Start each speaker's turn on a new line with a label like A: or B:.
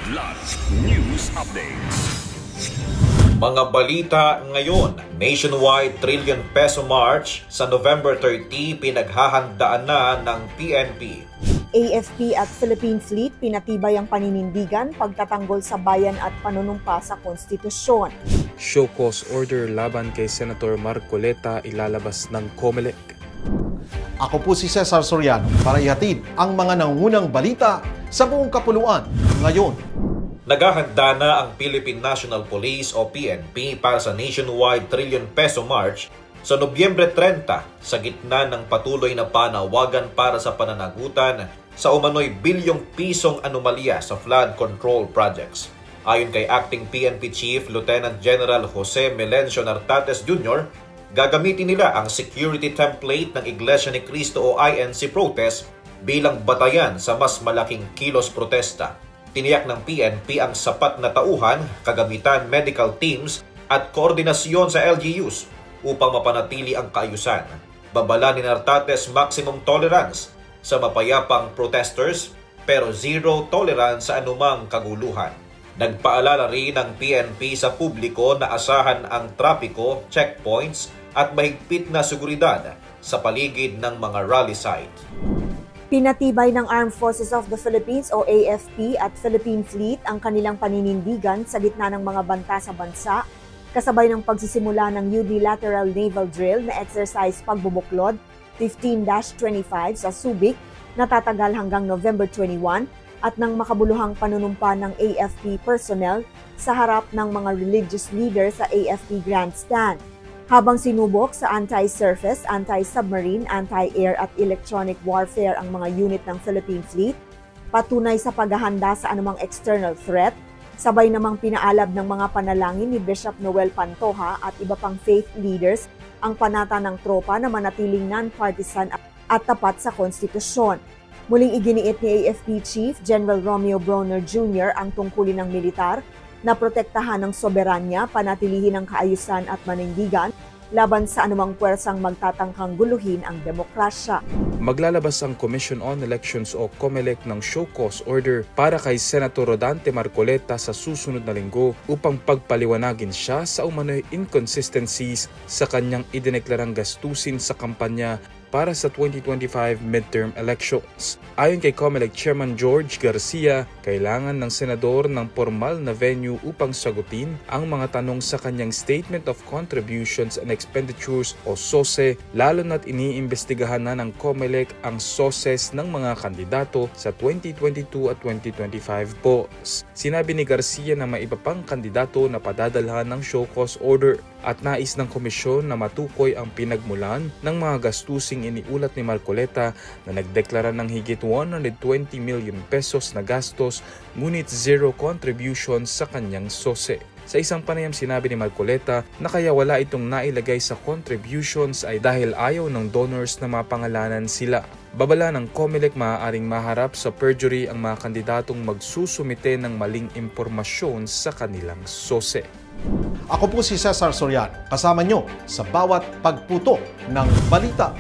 A: Kidlat News Updates.
B: Mga balita ngayon, nationwide trillion peso march sa November 30 pinaghahandaan na ng PNP.
C: AFP at Philippine Fleet pinatibay ang paninindigan, pagtatanggol sa bayan at panunumpa sa konstitusyon.
D: Show cause order laban kay Senator Marcoleta ilalabas ng COMELEC.
E: Ako po si Cesar Soriano para ihatid ang mga nangungunang balita sa buong kapuluan ngayon.
B: Naghahanda na ang Philippine National Police o PNP para sa nationwide trillion peso march sa Nobyembre 30 sa gitna ng patuloy na panawagan para sa pananagutan sa umano'y bilyong pisong anomalya sa flood control projects. Ayon kay Acting PNP Chief Lieutenant General Jose Melencio Nartates Jr., gagamitin nila ang security template ng Iglesia ni Cristo o INC protest bilang batayan sa mas malaking kilos protesta. Tiniyak ng PNP ang sapat na tauhan, kagamitan, medical teams at koordinasyon sa LGUs upang mapanatili ang kaayusan. Babala ni Nartates maximum tolerance sa mapayapang protesters pero zero tolerance sa anumang kaguluhan. Nagpaalala rin ng PNP sa publiko na asahan ang trapiko, checkpoints at mahigpit na seguridad sa paligid ng mga rally site.
C: Pinatibay ng Armed Forces of the Philippines o AFP at Philippine Fleet ang kanilang paninindigan sa gitna ng mga banta sa bansa, kasabay ng pagsisimula ng Unilateral Naval Drill na exercise pagbubuklod 15-25 sa Subic na tatagal hanggang November 21 at ng makabuluhang panunumpa ng AFP personnel sa harap ng mga religious leaders sa AFP Grandstand. Habang sinubok sa anti-surface, anti-submarine, anti-air at electronic warfare ang mga unit ng Philippine Fleet, patunay sa paghahanda sa anumang external threat, sabay namang pinaalab ng mga panalangin ni Bishop Noel Pantoja at iba pang faith leaders ang panata ng tropa na manatiling non-partisan at tapat sa konstitusyon. Muling iginiit ni AFP Chief General Romeo Brawner Jr. ang tungkulin ng militar na protektahan ng soberanya, panatilihin ang kaayusan at manindigan laban sa anumang puwersang magtatangkang guluhin ang demokrasya.
D: Maglalabas ang Commission on Elections o COMELEC ng show cause order para kay Senator Rodante Marcoleta sa susunod na linggo upang pagpaliwanagin siya sa umano'y inconsistencies sa kanyang idineklarang gastusin sa kampanya para sa 2025 midterm elections. Ayon kay COMELEC Chairman George Garcia, kailangan ng senador ng formal na venue upang sagutin ang mga tanong sa kanyang Statement of Contributions and Expenditures o SOSE, lalo na't iniimbestigahan na ng COMELEC ang SOSEs ng mga kandidato sa 2022 at 2025 polls. Sinabi ni Garcia na may iba pang kandidato na padadalhan ng show cause order at nais ng komisyon na matukoy ang pinagmulan ng mga gastusing iniulat ni Marcoleta na nagdeklara ng higit 120 million pesos na gastos ngunit zero contributions sa kanyang SOSE. Sa isang panayam sinabi ni Marcoleta na kaya wala itong nailagay sa contributions ay dahil ayaw ng donors na mapangalanan sila. Babala ng COMELEC maaaring maharap sa perjury ang mga kandidatong magsusumite ng maling impormasyon sa kanilang SOSE.
E: Ako po si Cesar Soriano, kasama nyo sa bawat pagputo ng balita.